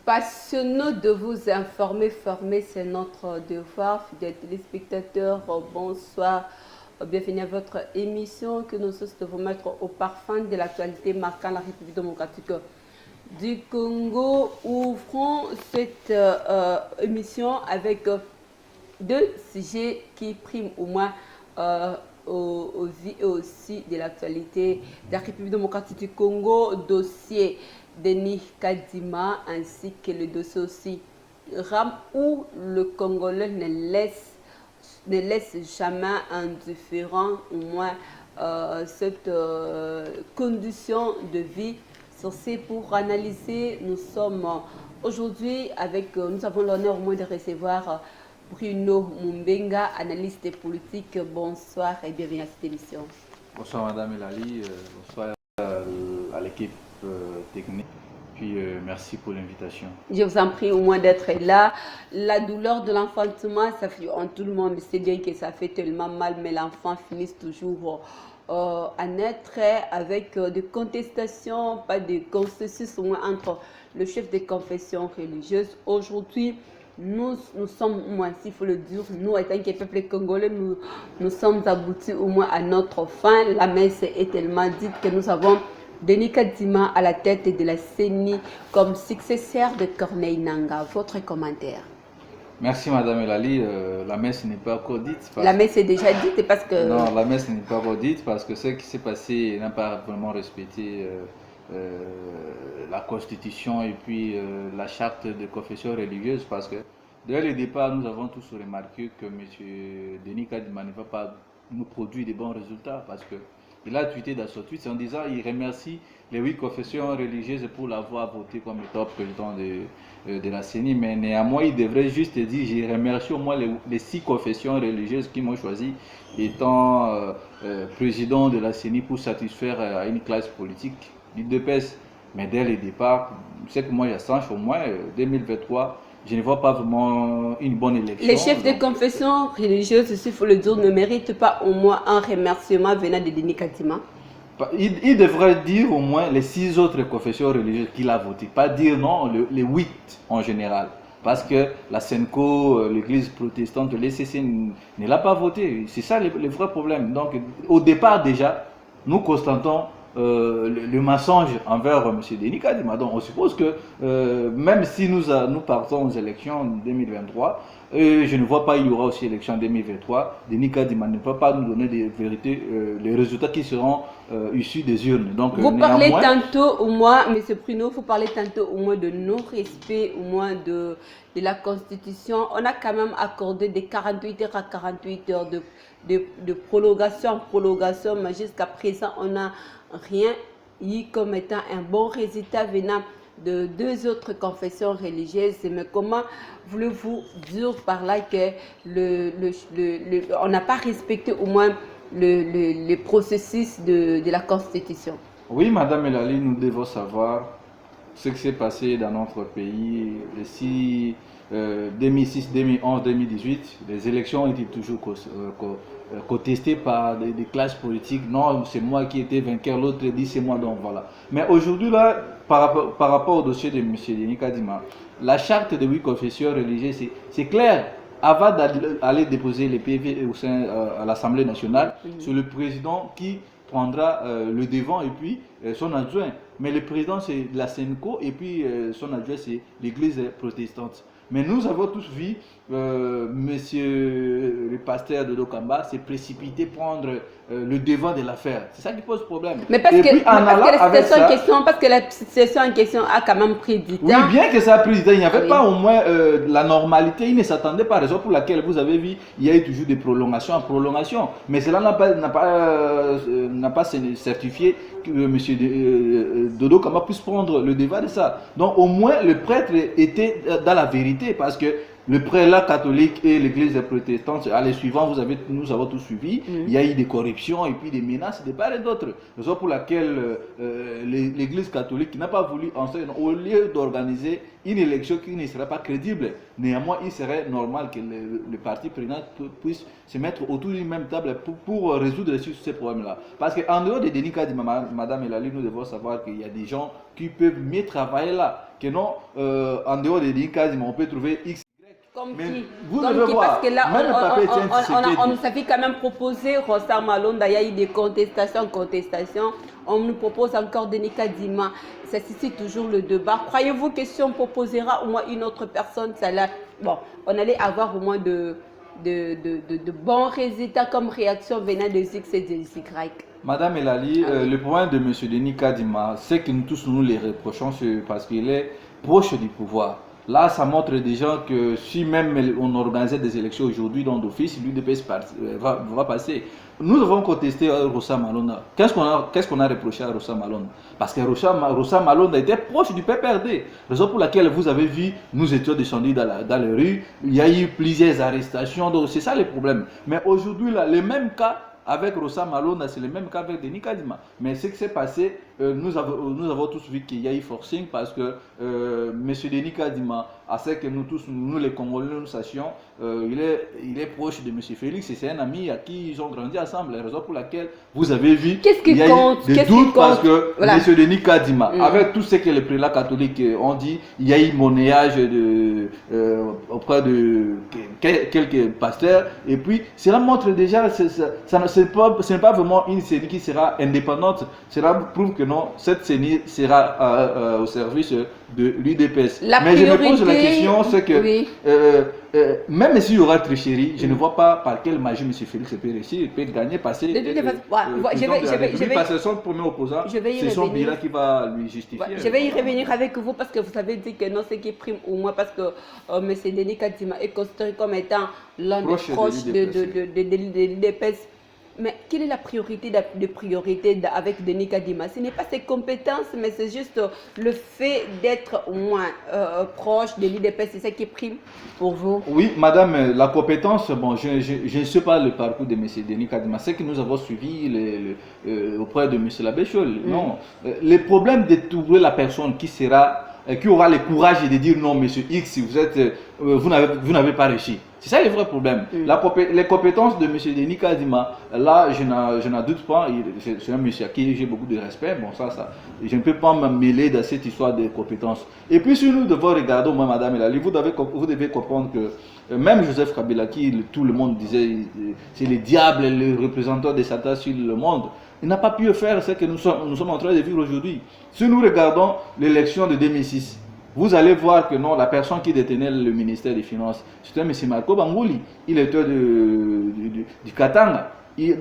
Passionnant de vous informer, former, c'est notre devoir. Fidèles téléspectateurs, bonsoir. Bienvenue à votre émission que nous souhaitons de vous mettre au parfum de l'actualité marquant la République démocratique du Congo. Ouvrons cette émission avec deux sujets qui priment au moins aux yeux et aussi de l'actualité de la République démocratique du Congo, dossier Denis Kadima ainsi que le dossier aussi RAM où le Congolais ne laisse jamais indifférent au moins cette condition de vie. Sur ce, pour analyser, nous sommes aujourd'hui avec, nous avons l'honneur au moins de recevoir Bruno Mumbenga, analyste politique. Bonsoir et bienvenue à cette émission. Bonsoir Madame Elali, bonsoir à l'équipe technique, puis merci pour l'invitation. Je vous en prie au moins d'être là. La douleur de l'enfantement, ça fait, tout le monde sait bien que ça fait tellement mal, mais l'enfant finit toujours à naître avec des contestations, pas de consensus au moins entre le chef des confessions religieuses. Aujourd'hui, nous sommes, au moins, s'il faut le dire, nous, étant que peuple congolais, nous sommes aboutis au moins à notre fin. La messe est tellement dite que nous avons Denis Kadima à la tête de la CENI comme successeur de Corneille Nangaa. Votre commentaire? Merci Madame Elali, la messe n'est pas encore dite. La messe est déjà dite parce que... Non, la messe n'est pas encore dite parce que ce qui s'est passé n'a pas vraiment respecté la constitution et puis la charte de confession religieuse, parce que dès le départ nous avons tous remarqué que M. Denis Kadima ne va pas nous produire de bons résultats, parce que il a tweeté dans son tweet en disant qu'il remercie les 8 confessions religieuses pour l'avoir voté comme étant président de la CENI, mais néanmoins il devrait juste dire je remercie au moins les 6 confessions religieuses qui m'ont choisi étant président de la CENI pour satisfaire à une classe politique l'UDPS. Mais dès le départ, c'est que moi, il y a 100 au moins, 2023, je ne vois pas vraiment une bonne élection. Les chefs de confession religieuse, s'il faut le dire, ne méritent pas au moins un remerciement venant de Denis Kadima? Il devrait dire au moins les 6 autres confessions religieuses qu'il a votées, pas dire non, les 8 en général. Parce que la SENCO, l'église protestante, l'ECC ne l'a pas voté. C'est ça le vrai problème. Donc, au départ déjà, nous constatons le mensonge envers M. Denis Kadima. Donc on suppose que même si nous partons aux élections en 2023, je ne vois pas il y aura aussi élection en 2023, Denis Kadima ne peut pas nous donner des vérités, les résultats qui seront issus des urnes. Donc, vous parlez tantôt au moins, M. Pruneau, vous parlez tantôt au moins de non-respect, au moins de la Constitution. On a quand même accordé des 48 heures à 48 heures de prolongation en prolongation, mais jusqu'à présent, on n'a rien eu comme étant un bon résultat venant de 2 autres confessions religieuses. Mais comment voulez-vous dire par là que on n'a pas respecté au moins le processus de la Constitution? Oui, Madame Elali, nous devons savoir ce qui s'est passé dans notre pays. Si 2006, 2011, 2018, les élections étaient toujours contestées par des classes politiques. Non, c'est moi qui étais vainqueur, l'autre dit c'est moi, donc voilà. Mais aujourd'hui, là, par rapport au dossier de M. Denis Kadima, la charte de 8 confessions religieuses, c'est clair. Avant d'aller déposer les PV au sein à l'Assemblée nationale, c'est le président qui prendra le devant et puis son adjoint. Mais le président, c'est la SENCO et puis son adjoint, c'est l'église protestante. Mais nous avons tous vu monsieur le pasteur de Dokamba s'est précipité prendre le devant de l'affaire. C'est ça qui pose problème. Mais parce que la situation en question a quand même pris du temps. Oui, bien que ça a pris du temps, il n'y avait pas au moins la normalité. Il ne s'attendait pas, raison pour laquelle vous avez vu, il y a eu toujours des prolongations en prolongation. Mais cela n'a pas certifié que M. Dodo Kamba puisse prendre le devant de ça. Donc au moins le prêtre était dans la vérité, parce que le prélat catholique et l'église des protestants, à les suivants, nous avons tous suivi. Il y a eu des corruptions et puis des menaces de part et d'autre. Raison pour laquelle l'église catholique n'a pas voulu enseigner, au lieu d'organiser une élection qui ne serait pas crédible. Néanmoins, il serait normal que le parti président puisse se mettre autour d'une même table pour résoudre ces problèmes-là. Parce qu'en dehors de Denis Kadima, Madame Elali, nous devons savoir qu'il y a des gens qui peuvent mieux travailler là. Que non, en dehors de Denis Kadima, on peut trouver X. Comme Mais qui, vous comme devez qui voir, parce que là, même le papier Etienne Tshisekedi. on nous avait quand même proposé, Rosa Malonda, il y a eu des contestations. On nous propose encore Denis Kadima. Ça suscite toujours le débat. Croyez-vous que si on proposera au moins une autre personne, ça là, bon, on allait avoir au moins de bons résultats comme réaction venant des X et des Y. Madame Elali, le point de M. Denis Kadima, c'est que nous tous nous les reprochons parce qu'il est proche du pouvoir. Là, ça montre déjà que si même on organisait des élections aujourd'hui dans d'office, l'UDPS va passer. Nous avons contesté Rosa Malonda. Qu'est-ce qu'on a reproché à Rosa Malonda? Parce que Rosa Malonda était proche du PPRD. Raison pour laquelle vous avez vu, nous étions descendus dans les rues. Il y a eu plusieurs arrestations. Donc c'est ça le problème. Mais aujourd'hui, là, les mêmes cas avec Rosa Malonda, c'est le même cas avec Denis Kadima. Mais ce qui s'est passé, nous avons tous vu qu'il y a eu forcing parce que M. Denis Kadima, à ce que nous tous, nous les Congolais, nous sachions, il est proche de M. Félix et c'est un ami à qui ils ont grandi ensemble. La raison pour laquelle vous avez vu qu'il y a eu des doutes parce que voilà. M. Denis Kadima, avec tout ce que les prélats catholiques ont dit, il y a eu monnayage auprès de quelques pasteurs et puis cela montre déjà ce n'est pas vraiment une CENI qui sera indépendante. Cela prouve que non, cette CENI sera au service de l'UDPS. Mais je me pose la question, c'est que oui. Même s'il y aura tricherie, je ne vois pas par quelle magie M. Félix peut réussir, il peut gagner, passer. Parce que son premier opposant, c'est son bilan qui va lui justifier. Je vais y revenir avec vous parce que vous avez dit que non, ce qui prime au moins parce que M. Denis Kadima est considéré comme étant l'un des proches de l'UDPS. Mais quelle est la priorité avec Denis Kadima? Ce n'est pas ses compétences, mais c'est juste le fait d'être au moins proche de l'UDPS, c'est ça qui prime pour vous? Oui, madame, la compétence, bon, je ne sais pas le parcours de M. Denis Kadima. C'est que nous avons suivi auprès de M. Labéchol. Non, le problème de trouver la personne qui aura le courage de dire non, M. X, vous n'avez pas réussi. C'est ça le vrai problème. Les compétences de M. Denis Kadima, là, je n'en doute pas. C'est un monsieur à qui j'ai beaucoup de respect. Bon, je ne peux pas me mêler dans cette histoire de compétences. Et puis, si nous devons regarder, moi, madame Elali, vous devez comprendre que même Joseph Kabila, tout le monde disait, c'est le diable, le représentant de Satan sur le monde, il n'a pas pu faire ce que nous sommes en train de vivre aujourd'hui. Si nous regardons l'élection de 2006, vous allez voir que non, la personne qui détenait le ministère des Finances, c'était M. Marco Bangouli. Il était du Katanga.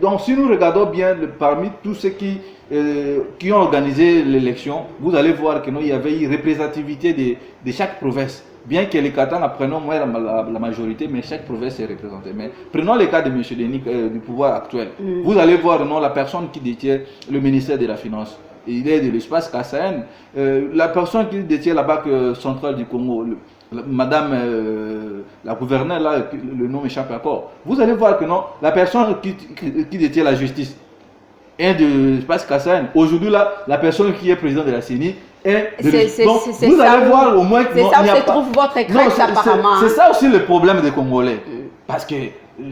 Donc, si nous regardons bien parmi tous ceux qui ont organisé l'élection, vous allez voir que non, il y avait une représentativité de chaque province. Bien que les Katanga prennent moins la majorité, mais chaque province est représentée. Mais prenons le cas de M. Denis du pouvoir actuel. Vous allez voir non, la personne qui détient le ministère de la Finance. Il est de l'espace Kassaïen. La personne qui détient la Banque centrale du Congo, madame la gouverneure, là, le nom échappe encore. Vous allez voir que non, la personne qui détient la justice est de l'espace Kassaïen. Aujourd'hui, là, la personne qui est président de la CENI est de donc, vous allez voir au moins que c'est ça où se trouve votre crèche apparemment. C'est ça aussi le problème des Congolais. Parce que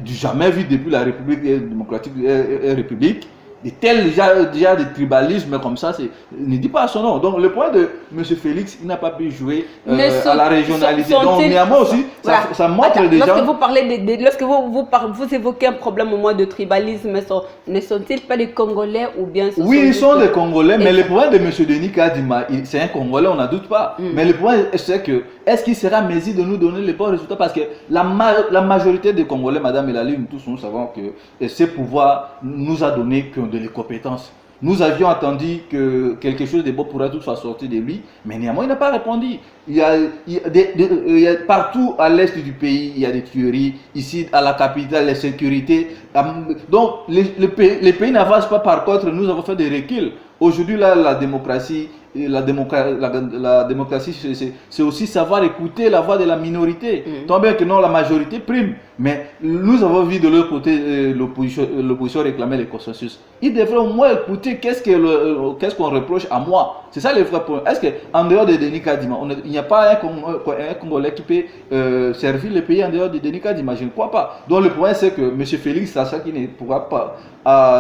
jamais vu depuis la République démocratique République, de tels déjà de tribalisme comme ça, ne dit pas son nom. Donc le point de M. Félix, il n'a pas pu jouer à la régionalité. Donc néanmoins aussi, voilà. ça montre déjà... Lorsque vous parlez lorsque vous évoquez un problème au moins de tribalisme, ne sont-ils pas les Congolais ou bien... Oui, ils sont des Congolais, mais le point de M. Denis Kadima, c'est un Congolais, on n'en doute pas. Mais le point c'est que, est-ce qu'il sera mesure de nous donner les bons résultats? Parce que la majorité des Congolais, Madame Elali, nous tous nous savons que ce pouvoir nous a donné que de les compétences. Nous avions attendu que quelque chose de bon pourrait toutefois sortir de lui, mais néanmoins il n'a pas répondu. Il y a partout à l'est du pays, il y a des tueries. Ici à la capitale, la sécurité. Donc les pays n'avancent pas. Par contre, nous avons fait des reculs. Aujourd'hui, là, la démocratie la démocratie, c'est aussi savoir écouter la voix de la minorité. Tant bien que non, la majorité prime. Mais nous avons vu de l'autre côté l'opposition réclamer le consensus. Ils devraient au moins écouter qu'est-ce qu'on reproche à moi. C'est ça le vrai point. Est-ce qu'en dehors de Denis Kadima, il n'y a pas un Congolais qui peut servir le pays en dehors de Denis Kadima? Je ne crois pas. Donc le problème, c'est que M. Félix Tshisekedi ne pourra pas.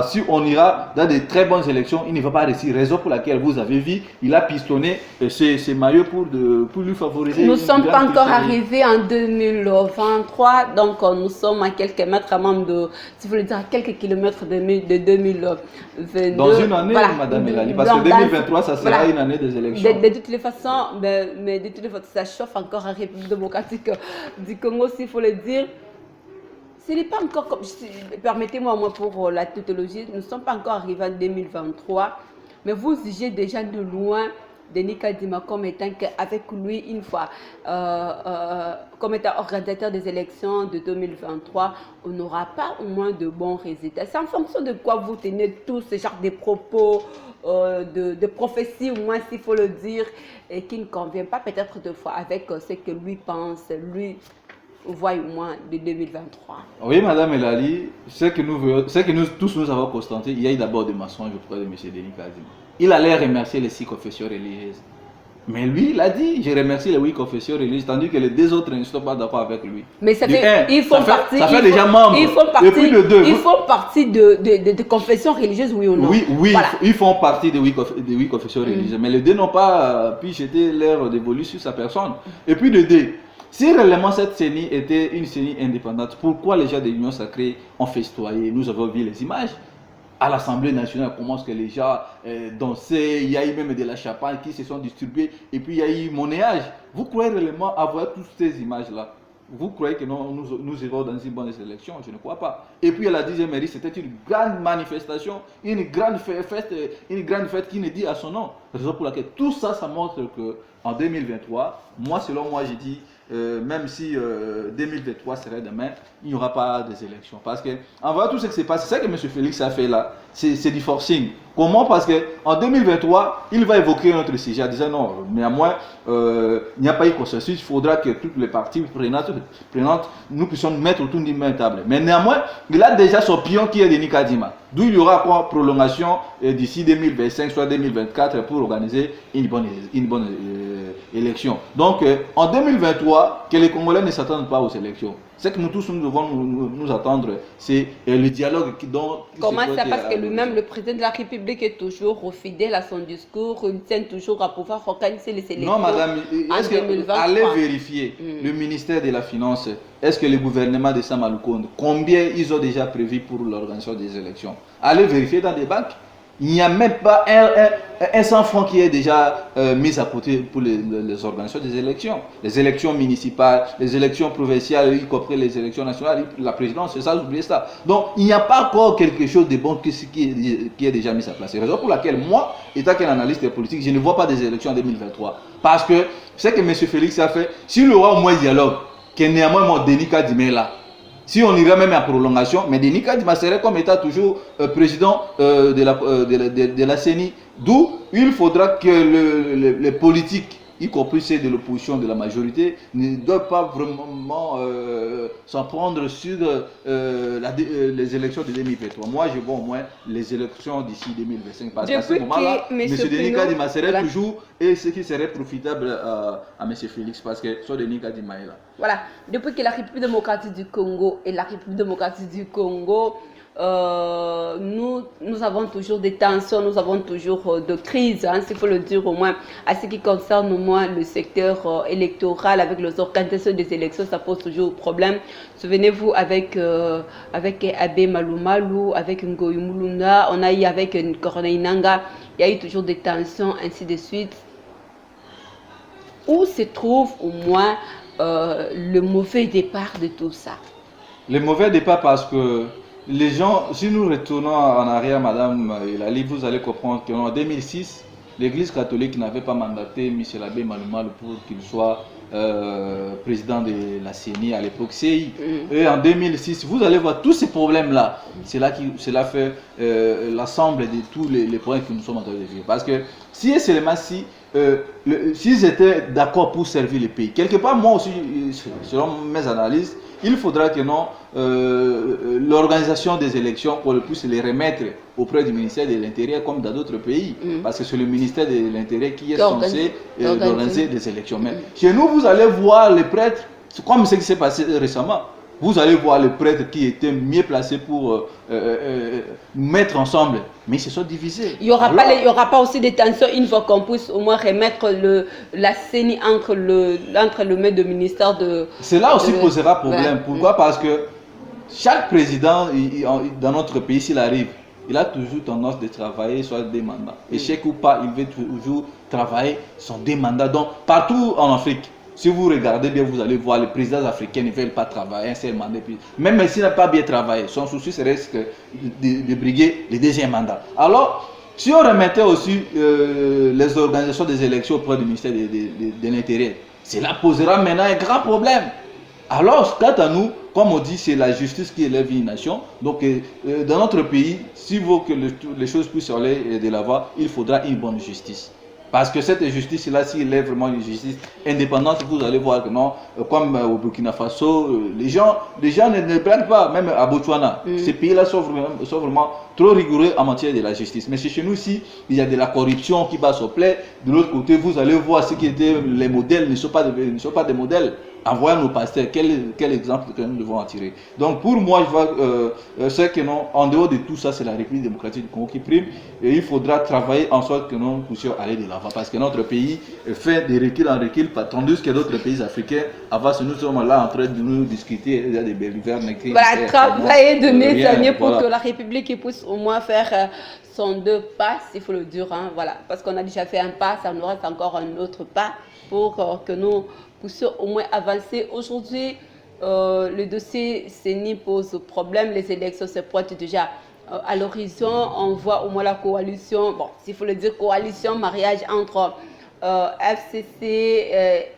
Si on ira dans de très bonnes élections, il ne va pas réussir. Raison pour laquelle vous avez vu, il a pistonné ses maillots pour lui favoriser. Nous ne sommes pas encore arrivés en 2023, donc nous sommes à quelques mètres, même de, si vous voulez dire, à quelques kilomètres de 2022. Dans une année, voilà. Madame Elali, parce que 2023, ça sera voilà. Une année des élections. De toutes les façons, mais de toutes les façons, ça chauffe encore en République démocratique du Congo, s'il faut le dire. Ce n'est pas encore comme, permettez-moi moi pour la tautologie, nous ne sommes pas encore arrivés en 2023, mais vous jugez déjà de loin Denis Kadima comme étant avec lui une fois, comme étant organisateur des élections de 2023, on n'aura pas au moins de bons résultats. C'est en fonction de quoi vous tenez tous ce genre de propos, de prophéties au moins s'il faut le dire, et qui ne convient pas peut-être deux fois avec ce que lui pense, lui voit au moins de 2023. Oui, Madame Elali, ce que nous tous nous avons constaté, il y a eu d'abord des mensonges auprès de M. Denis Kadima. Il allait remercier les 6 confessions religieuses. Mais lui, il a dit, je remercie les 8 confessions religieuses, tandis que les 2 autres ne sont pas d'accord avec lui. Mais ça fait, ils font partie, ça fait déjà membre. Ils font partie de confessions religieuses, oui ou non? Oui, voilà. Ils font partie de 8 confessions religieuses. Mais les 2 n'ont pas pu jeter l'air dévolu sur sa personne. Et puis les 2. Si réellement cette CENI était une CENI indépendante, pourquoi les gens de l'Union sacrée ont festoyé? Nous avons vu les images à l'Assemblée nationale, comment est-ce que les gens dansaient, il y a eu même de la champagne qui se sont distribuées, et puis il y a eu monnayage. Vous croyez réellement avoir toutes ces images-là? Vous croyez que nous irons dans une bonne élection? Je ne crois pas. Et puis à la 10e mairie, c'était une grande manifestation, une grande fête qui ne dit à son nom. Raison pour laquelle tout ça, ça montre que en 2023, moi selon moi, j'ai dit, même si 2023 serait demain, il n'y aura pas des élections. Parce que, en voyant tout ce qui s'est passé, c'est ça que M. Félix a fait là, c'est du forcing. Comment? Parce qu'en 2023, il va évoquer notre sujet en disant non, néanmoins, il n'y a pas eu consensus, il faudra que toutes les parties prenantes, nous puissions nous mettre autour d'une même table. Mais néanmoins, il a déjà son pion qui est Denis Kadima. D'où il y aura quoi, prolongation d'ici 2025, soit 2024, pour organiser une bonne élection. Donc, en 2023, que les Congolais ne s'attendent pas aux élections. Ce que nous tous nous devons nous attendre, c'est le dialogue dont... Comment ça? Parce que lui-même, le président de la République est toujours fidèle à son discours, il tient toujours à pouvoir organiser les élections. Non, madame, est-ce que allez vérifier le ministère de la Finance, est-ce que le gouvernement de Sama Lukonde, combien ils ont déjà prévu pour l'organisation des élections? Allez vérifier dans des banques. Il n'y a même pas un 100 francs qui est déjà mis à côté pour les organisations des élections. Les élections municipales, les élections provinciales, y compris les élections nationales, la présidence, c'est ça, oubliez ça. Donc, il n'y a pas encore quelque chose de bon qui est déjà mis à place. C'est la raison pour laquelle moi, étant qu'un analyste politique, je ne vois pas des élections en 2023. Parce que ce que M. Félix a fait, s'il y aura au moins dialogue, que néanmoins mon Denis Kadima est là. Si on irait même en prolongation, mais Denis Kadima serait comme état toujours président de la CENI. D'où il faudra que les politiques, y compris ceux de l'opposition, de la majorité, ne doivent pas vraiment s'en prendre sur les élections de 2023. Moi, je vois au moins les élections d'ici 2025. Parce qu'à ce moment-là, M. Denis Kadima serait toujours, et ce qui serait profitable à M. Félix, parce que soit Denis Kadima est là. Voilà, depuis que la République démocratique du Congo et la République démocratique du Congo, nous avons toujours des tensions, nous avons toujours de crises, hein, s'il faut le dire au moins, à ce qui concerne au moins le secteur électoral, avec les organisations des élections, ça pose toujours problème. Souvenez-vous avec Abbé Malumalu, avec Ngoyi Mulunda, on a eu avec Corneille Nangaa, il y a eu toujours des tensions, ainsi de suite. Où se trouve au moins le mauvais départ de tout ça? Le mauvais départ parce que les gens, si nous retournons en arrière, Madame Elali, vous allez comprendre qu'en 2006, l'Église catholique n'avait pas mandaté Michel Abbé Malumal pour qu'il soit président de la CENI à l'époque CI. Et en 2006, vous allez voir tous ces problèmes-là. Cela fait l'ensemble de tous les problèmes que nous sommes en train de vivre. Parce que si et seulement si s'ils étaient d'accord pour servir le pays, quelque part, moi aussi, selon mes analyses, il faudra que l'organisation des élections qu'on puisse les remettre auprès du ministère de l'Intérieur comme dans d'autres pays. Parce que c'est le ministère de l'Intérieur qui est censé organiser des élections. Mais chez nous, vous allez voir les prêtres, comme ce qui s'est passé récemment. Vous allez voir les prêtres qui étaient mieux placés pour mettre ensemble, mais ils se sont divisés. Il n'y aura pas aussi des tensions une fois qu'on puisse au moins remettre la CENI entre le maître de ministère de... Cela aussi posera problème. Pourquoi? Parce que chaque président dans notre pays, s'il arrive, il a toujours tendance de travailler sur des mandats. Échec ou pas, il veut toujours travailler sur des mandats. Donc, partout en Afrique, si vous regardez bien, vous allez voir, les présidents africains ne veulent pas travailler un seul mandat. Même s'il n'a pas bien travaillé, son souci serait de briguer le deuxième mandat. Alors, si on remettait aussi les organisations des élections auprès du ministère de l'Intérieur, cela posera maintenant un grand problème. Alors, quant à nous, comme on dit, c'est la justice qui élève une nation. Donc, dans notre pays, s'il veut que les choses puissent aller de l'avant, il faudra une bonne justice. Parce que cette justice-là, s'il est vraiment une justice indépendante, vous allez voir que non, comme au Burkina Faso, les gens ne prennent pas, même à Botswana. Ces pays-là sont vraiment trop rigoureux en matière de la justice. Mais chez nous, si il y a de la corruption qui bat son plaid, de l'autre côté, vous allez voir ce qui étaient les modèles ne sont pas des modèles. En voyant nos pasteurs, quel exemple que nous devons en tirer. Donc pour moi, je vois c'est que non, en dehors de tout ça, c'est la République démocratique du Congo qui prime. Et il faudra travailler en sorte que nous puissions aller de l'avant. Parce que notre pays fait des reculs en recul, tandis que d'autres pays africains avancent. Nous sommes là en train de nous discuter. Il y a des balivernes qui... Voilà, travailler de mes années pour que la République puisse au moins faire son 2 pas, il faut le dire. Hein, voilà. Parce qu'on a déjà fait un pas, ça nous reste encore un autre pas pour que nous puissions au moins avancer. Aujourd'hui, le dossier CENI pose problème. Les élections se pointent déjà à l'horizon. On voit au moins la coalition, bon, s'il faut le dire, coalition, mariage entre FCC,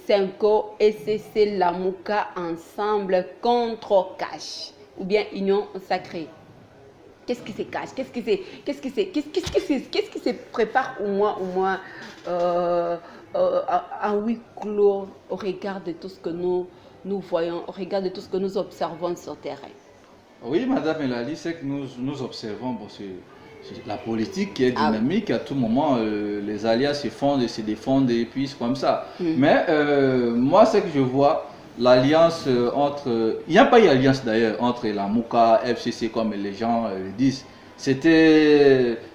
Senko, ECC, Lamuka, ensemble contre Cash, ou bien Union Sacrée. Qu'est-ce qui se cache? Qu'est-ce qui se prépare au moins à huis clos au regard de tout ce que nous voyons, au regard de tout ce que nous observons sur le terrain? Oui, Madame Elali, c'est que nous observons, bon, c'est la politique qui est dynamique. À tout moment, les alliances se fondent et se défendent et puis c'est comme ça. Mais moi, c'est que je vois l'alliance entre... Il n'y a pas eu d'alliance d'ailleurs entre la Mouka, FCC comme les gens le disent.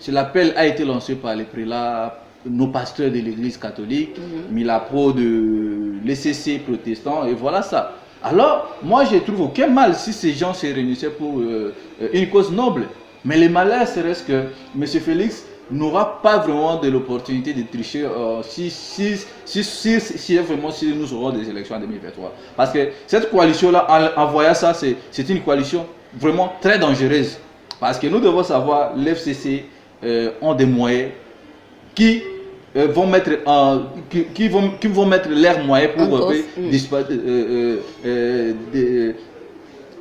L'appel a été lancé par les prélats, nos pasteurs de l'église catholique, Milapro de l'ECC protestant, et voilà ça. Alors, moi je trouve aucun mal si ces gens se réunissaient pour une cause noble. Mais le malheur serait que M. Félix n'aura pas vraiment de l'opportunité de tricher si vraiment si nous aurons des élections en 2023. Parce que cette coalition-là, en voyant ça, c'est une coalition vraiment très dangereuse. Parce que nous devons savoir, l'FCC ont des moyens qui vont mettre leurs moyens pour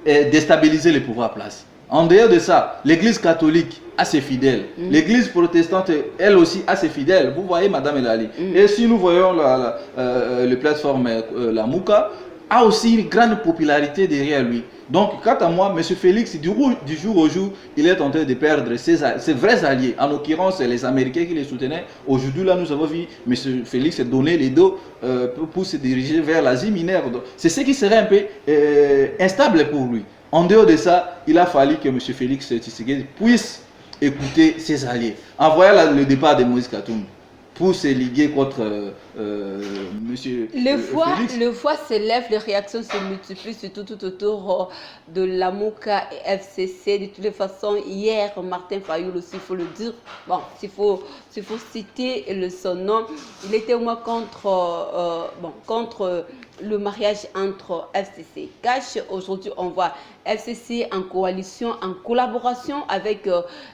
déstabiliser le pouvoir en place. En dehors de ça, l'église catholique a ses fidèles. L'église protestante, elle aussi, a ses fidèles. Vous voyez, Madame Elali. Et si nous voyons la plateforme, la Mouka, a aussi une grande popularité derrière lui. Donc, quant à moi, M. Félix, du jour au jour, il est en train de perdre ses vrais alliés. En l'occurrence, les Américains qui les soutenaient. Aujourd'hui, là, nous avons vu M. Félix donner les dos pour se diriger vers l'Asie mineure. C'est ce qui serait un peu instable pour lui. En dehors de ça, il a fallu que M. Félix Tshisekedi puisse écouter ses alliés. En voyant le départ de Moïse Katumbi, pour se liguer contre monsieur Félix. Le voix s'élève, les réactions se multiplient, surtout tout autour de la MOCA et FCC. De toutes les façons, hier, Martin Fayoul aussi, il faut le dire, bon, s'il faut citer son nom, il était au moins contre le mariage entre FCC et Cash. Aujourd'hui, on voit FCC en coalition, en collaboration avec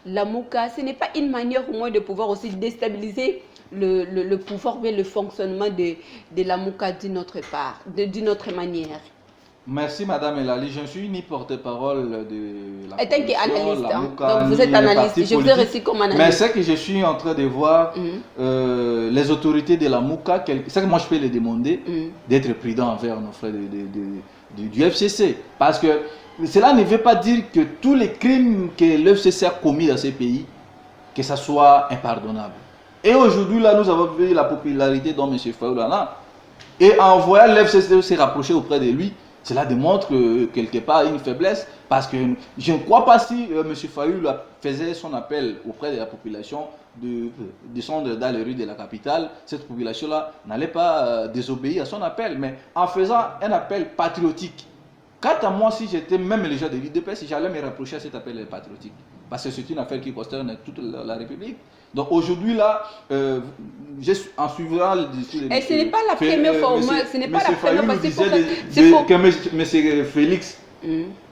la MOCA. Ce n'est pas une manière au moins de pouvoir aussi déstabiliser le pouvoir, mais le fonctionnement de la MOCA d'une autre part, d'une autre manière. Merci Madame Elali, je ne suis ni porte-parole de la coalition, la MOCA, donc vous êtes analyste, je vous ai reçu comme analyste. Mais c'est que je suis en train de voir les autorités de la MOCA, c'est que moi je peux les demander d'être prudents envers nos frères du FCC. Parce que cela ne veut pas dire que tous les crimes que l'FCC a commis dans ces pays, que ça soit impardonnable. Et aujourd'hui, là, nous avons vu la popularité dont M. Fayoul là. Et en voyant l'FCC se rapprocher auprès de lui, cela démontre quelque part une faiblesse. Parce que je ne crois pas si M. Fayoul faisait son appel auprès de la population de descendre dans les rues de la capitale, cette population-là n'allait pas désobéir à son appel. Mais en faisant un appel patriotique, quant à moi, si j'étais même les gens de l'UDPS, j'allais me rapprocher à cet appel patriotique. Parce que c'est une affaire qui concerne toute la République. Donc aujourd'hui, là, en suivant le discours de et ce n'est pas la première fois, ce n'est pas la première fois que M. Félix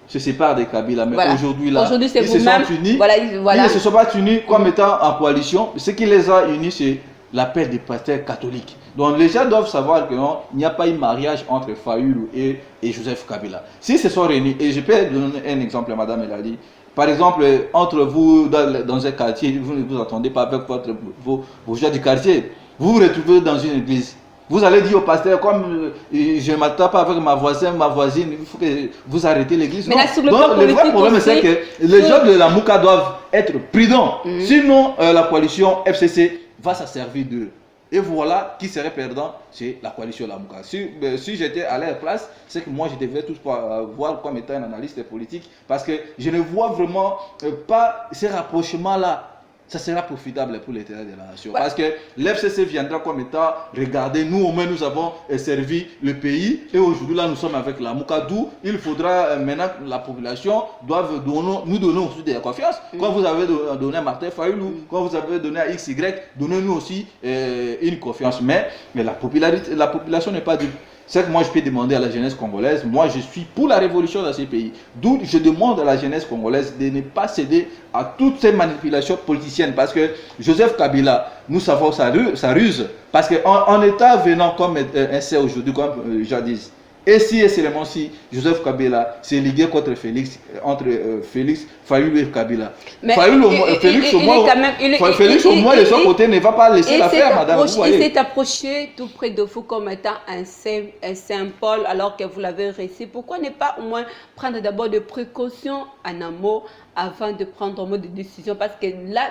se sépare de Kabila. Mais voilà. Aujourd'hui, là, ils se sont unis. Voilà. Ils ne se sont pas unis comme étant en coalition. Ce qui les a unis, c'est l'appel des pasteurs catholiques. Donc les gens doivent savoir qu'il n'y a pas eu mariage entre Fayoul et Joseph Kabila. Si se sont réunis, et je peux donner un exemple, Madame Elali. Par exemple, entre vous, dans un quartier, vous ne vous entendez pas avec vos gens du quartier. Vous vous retrouvez dans une église. Vous allez dire au pasteur, comme je ne m'attends pas avec ma voisine, il faut que vous arrêtez l'église. Donc, le vrai problème, c'est que les gens de la MOCA doivent être prudents. Sinon, la coalition FCC va s'en servir d'eux. Et voilà qui serait perdant, c'est la coalition la MOCA. Si j'étais à leur place, c'est que moi je devrais tout voir comme étant un analyste politique, parce que je ne vois vraiment pas ces rapprochements-là. Ça sera profitable pour l'intérêt de la nation. Ouais. Parce que l'FCC viendra comme étant, regardez, nous au moins nous avons servi le pays, et aujourd'hui là nous sommes avec la MOCA, d'où il faudra maintenant que la population doive nous donner aussi de la confiance. Quand vous avez donné à Martin Fayoul, quand vous avez donné à XY, donnez-nous aussi une confiance. Mais la population n'est pas du... C'est que moi je peux demander à la jeunesse congolaise, moi je suis pour la révolution dans ces pays. D'où je demande à la jeunesse congolaise de ne pas céder à toutes ces manipulations politiciennes. Parce que Joseph Kabila, nous savons sa ruse. Parce qu'en état venant comme un c'est aujourd'hui, comme jadis, et seulement si Joseph Kabila s'est ligué contre Félix, entre Félix, Fayoul et Kabila. Félix au moins de son côté ne va pas laisser l'affaire, madame. Il s'est approché tout près de vous comme étant un Saint-Paul alors que vous l'avez reçu. Pourquoi ne pas au moins prendre d'abord des précautions en amont avant de prendre un mot de décision? Parce que là,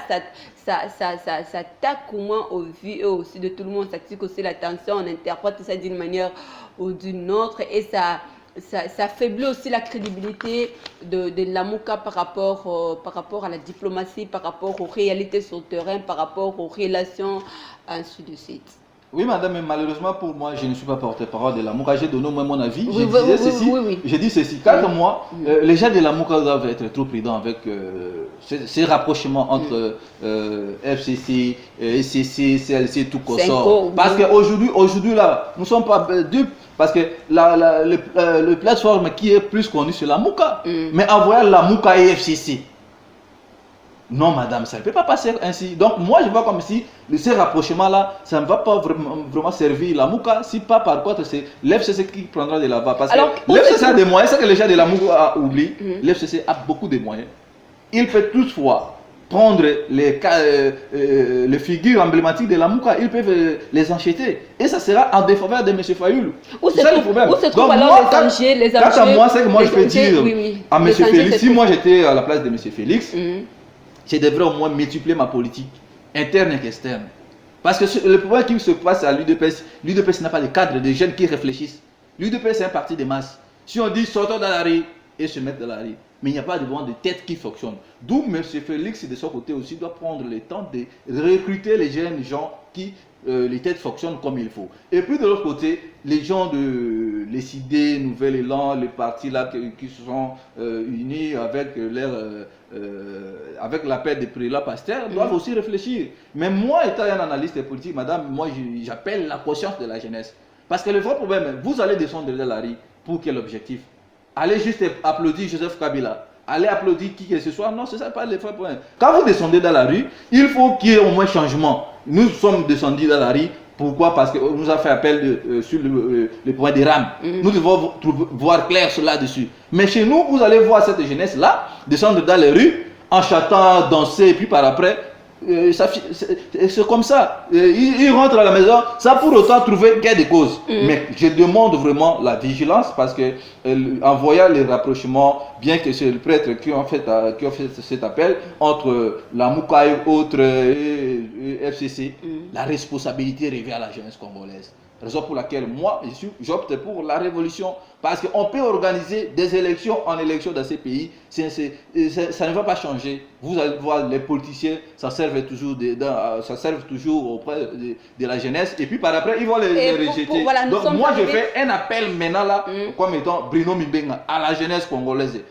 ça taque au moins aux vies aussi de tout le monde. Ça tire aussi l'attention, on interprète ça d'une manière ou d'une autre, et ça affaiblit aussi la crédibilité de la MOCA par rapport à la diplomatie, par rapport aux réalités sur le terrain, par rapport aux relations, ainsi de suite. Oui, madame, mais malheureusement pour moi, je ne suis pas porte-parole de la MOCA. J'ai donné mon avis. J'ai dit ceci. Quant à moi, les gens de la MOCA doivent être trop prudents avec ces rapprochements entre FCC, SCC, CLC, tout consort. Parce qu'aujourd'hui, là, nous ne sommes pas dupes. Parce que le plateforme qui est plus connu, c'est la MOCA. Mais en voyant la MOCA et FCC, non, madame, ça ne peut pas passer ainsi. Donc, moi, je vois comme si ces rapprochements-là, ça ne va pas vraiment servir la MOCA. Si pas, par contre, c'est l'FCC qui prendra de la bas. Parce que l'FCC a des moyens, c'est que les gens de la MOCA oublient. L'FCC a beaucoup de moyens. Il peut toutefois prendre les figures emblématiques de la MOCA, ils peuvent les encheter. Et ça sera en défaveur de M. Fayoul. C'est ça le problème. Où se trouvent alors les enjeux? Quant à moi, c'est que moi, je peux dire à M. Félix, si moi j'étais à la place de M. Félix, je devrais au moins multiplier ma politique, interne et externe. Parce que le problème qui se passe à l'UDPS n'a pas de cadre de jeunes qui réfléchissent. L'UDPS c'est un parti de masse. Si on dit sortons dans la rue et se mettre dans la rue, mais il n'y a pas de vent de tête qui fonctionne. D'où M. Félix, de son côté aussi, doit prendre le temps de recruter les jeunes gens qui les têtes fonctionnent comme il faut. Et puis de l'autre côté, les gens de les idées, Nouvel Élan, les partis là qui se sont unis avec avec l'appel des prélats pasteurs doivent aussi réfléchir. Mais moi, étant un analyste politique, madame, moi j'appelle la conscience de la jeunesse. Parce que le vrai problème, vous allez descendre de la rue pour quel objectif? Allez juste applaudir Joseph Kabila. Allez applaudir qui que ce soit. Non, ce n'est pas le vrai problème. Quand vous descendez dans la rue, il faut qu'il y ait au moins changement. Nous sommes descendus dans la rue. Pourquoi? Parce qu'on nous a fait appel sur le point des rames. Nous devons voir clair là-dessus. Mais chez nous, vous allez voir cette jeunesse-là descendre dans les rues en chantant, danser, et puis par après, c'est comme ça. Ils rentrent à la maison sans pour autant trouver gain de cause. Mais je demande vraiment la vigilance parce que en voyant les rapprochements, bien que c'est le prêtre qui ont fait cet appel entre la Mouka et autres FCC, la responsabilité revient à la jeunesse congolaise. Raison pour laquelle moi, j'opte pour la révolution. Parce qu'on peut organiser des élections en élections dans ces pays. Ça ne va pas changer. Vous allez voir, les politiciens, ça serve toujours auprès de la jeunesse. Et puis par après, ils vont les rejeter. Voilà, donc moi, je fais un appel maintenant là, comme étant Bruno Mbenga, à la jeunesse congolaise.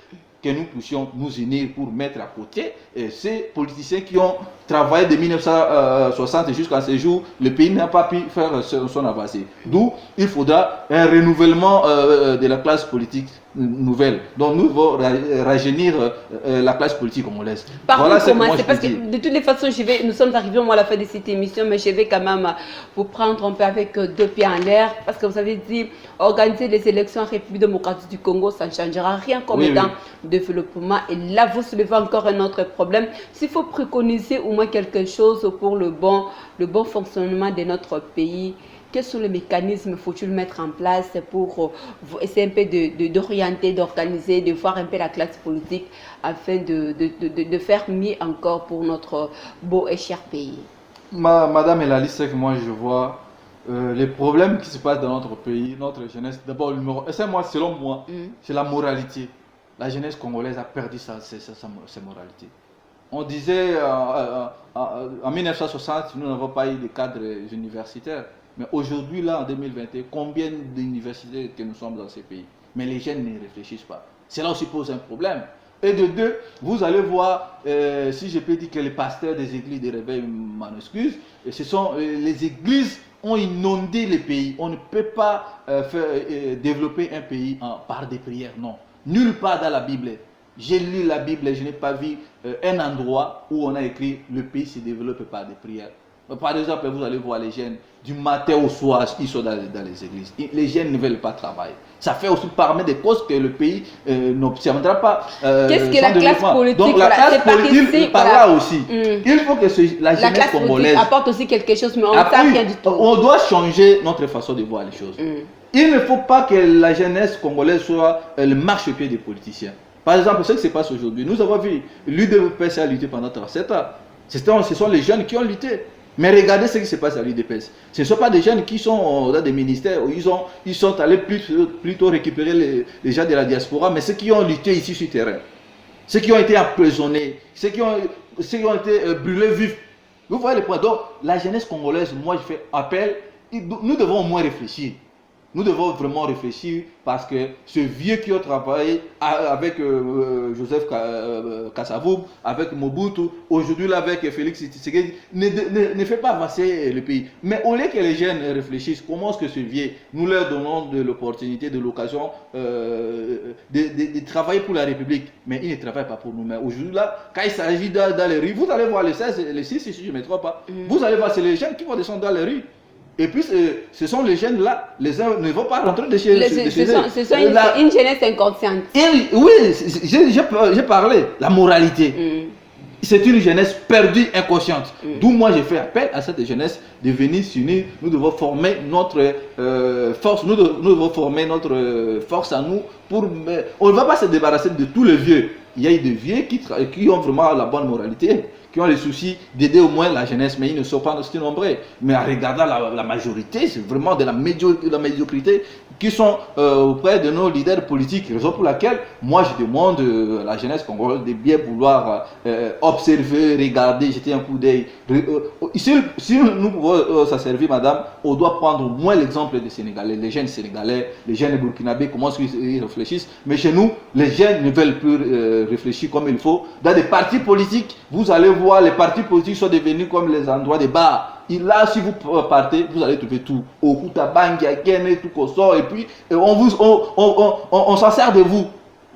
Que nous puissions nous unir pour mettre à côté ces politiciens qui ont travaillé de 1960 jusqu'à ce jour, le pays n'a pas pu faire son avancée. D'où il faudra un renouvellement de la classe politique nouvelle. Donc nous devons rajeunir la classe politique congolaise. Voilà ce que moi je parce que de toutes les façons, nous sommes arrivés à la fin de cette émission, mais je vais quand même vous prendre un peu avec deux pieds en l'air, parce que vous avez dit, organiser les élections en République démocratique du Congo, ça ne changera rien comme étant développement. Et là, vous soulevez encore un autre problème. S'il faut préconiser au moins quelque chose pour le bon fonctionnement de notre pays, quels sont les mécanismes faut-il mettre en place pour essayer un peu d'orienter, d'organiser, de voir un peu la classe politique afin de faire mieux encore pour notre beau et cher pays? Madame Elali, c'est que moi je vois les problèmes qui se passent dans notre pays, notre jeunesse. D'abord, selon moi, c'est la moralité. La jeunesse congolaise a perdu sa moralité. On disait en 1960, nous n'avons pas eu de cadres universitaires. Mais aujourd'hui, là, en 2021, combien d'universités que nous sommes dans ces pays? Mais les jeunes ne réfléchissent pas. Cela aussi pose un problème. Et de deux, vous allez voir, si je peux dire que les pasteurs des églises de réveil m'en excusent, les églises ont inondé les pays. On ne peut pas développer un pays par des prières, non. Nulle part dans la Bible. J'ai lu la Bible et je n'ai pas vu un endroit où on a écrit le pays se développe par des prières. Par exemple, vous allez voir les jeunes, du matin au soir, ils sont dans les églises. Les jeunes ne veulent pas travailler. Ça fait aussi parmi des causes que le pays n'obtiendra pas. Qu'est-ce que la classe politique? Donc la classe politique, par là aussi. Il faut que la jeunesse congolaise apporte aussi quelque chose, mais on ne sait rien du tout. On doit changer notre façon de voir les choses. Il ne faut pas que la jeunesse congolaise soit le marchepied des politiciens. Par exemple, ce qui se passe aujourd'hui, nous avons vu l'UDPS a lutté pendant 37 ans. Ce sont les jeunes qui ont lutté. Mais regardez ce qui se passe à l'UDPS. Ce ne sont pas des jeunes qui sont dans des ministères où ils sont allés plutôt récupérer les gens de la diaspora, mais ceux qui ont lutté ici sur le terrain, ceux qui ont été emprisonnés, ceux qui ont été brûlés vifs. Vous voyez le point. Donc, la jeunesse congolaise, moi je fais appel, nous devons au moins réfléchir. Nous devons vraiment réfléchir parce que ce vieux qui a travaillé avec Joseph Kasavubu, avec Mobutu, aujourd'hui là avec Félix Tshisekedi, ne fait pas avancer le pays. Mais au lieu que les jeunes réfléchissent, comment est-ce que ce vieux, nous leur donnons de l'opportunité, de l'occasion de travailler pour la République. Mais ils ne travaillent pas pour nous. Mais aujourd'hui là, quand il s'agit dans les rues, vous allez voir les 6, si je ne me trompe pas, vous allez voir, c'est les jeunes qui vont descendre dans les rues. Et puis, ce sont les jeunes là, les uns ne vont pas rentrer de chez eux. Ce sont une jeunesse inconsciente. Oui, j'ai parlé, la moralité. C'est une jeunesse perdue, inconsciente. D'où moi, j'ai fait appel à cette jeunesse de venir s'unir. Nous devons former notre force, nous devons former notre force à nous. On ne va pas se débarrasser de tous les vieux. Il y a des vieux qui ont vraiment la bonne moralité, qui ont le souci d'aider au moins la jeunesse, mais ils ne sont pas aussi nombreux. Mais en regardant la majorité, c'est vraiment de la médiocrité qui sont auprès de nos leaders politiques. Raison pour laquelle, moi, je demande à la jeunesse congolaise de bien vouloir observer, regarder, jeter un coup d'œil. Si nous pouvons s'en servir, madame, on doit prendre au moins l'exemple des Sénégalais, les jeunes Sénégalais, les jeunes burkinabés, comment ils réfléchissent. Mais chez nous, les jeunes ne veulent plus réfléchir comme il faut. Dans des partis politiques, vous allez voir, les partis politiques sont devenus comme les endroits de bars. Et là, si vous partez, vous allez trouver tout. Au Kutabangi, à Kene, tout qu'on sort, et puis on s'en sert de vous.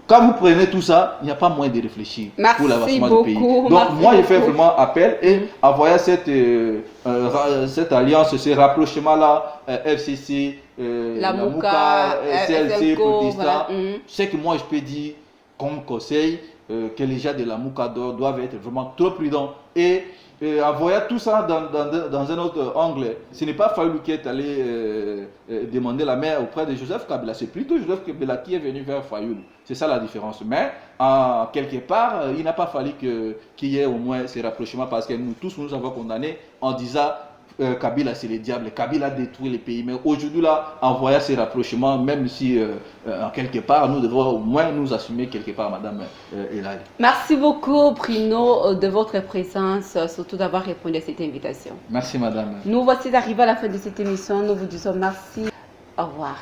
Quand vous prenez tout ça, il n'y a pas moyen de réfléchir pour l'avancement du pays. Donc moi, je fais vraiment appel et envoyer cette alliance, ce rapprochement-là, FCC, la Mouka, CLC, Protestant. Voilà. C'est que moi, je peux dire comme conseil que les gens de la Mouka doivent être vraiment trop prudents. Et en voyant tout ça dans un autre angle, ce n'est pas Fayulu qui est allé demander la main auprès de Joseph Kabila, c'est plutôt Joseph Kabila qui est venu vers Fayulu. C'est ça la différence. Mais quelque part, il n'a pas fallu qu'il y ait au moins ces rapprochements parce que nous tous nous avons condamnés en disant Kabila c'est le diable, Kabila détruit le pays. Mais aujourd'hui là, en voyant ces rapprochements, même si en quelque part nous devons au moins nous assumer quelque part, madame Elali. Merci beaucoup Bruno de votre présence, surtout d'avoir répondu à cette invitation. Merci madame. Nous voici arrivés à la fin de cette émission, nous vous disons merci, au revoir.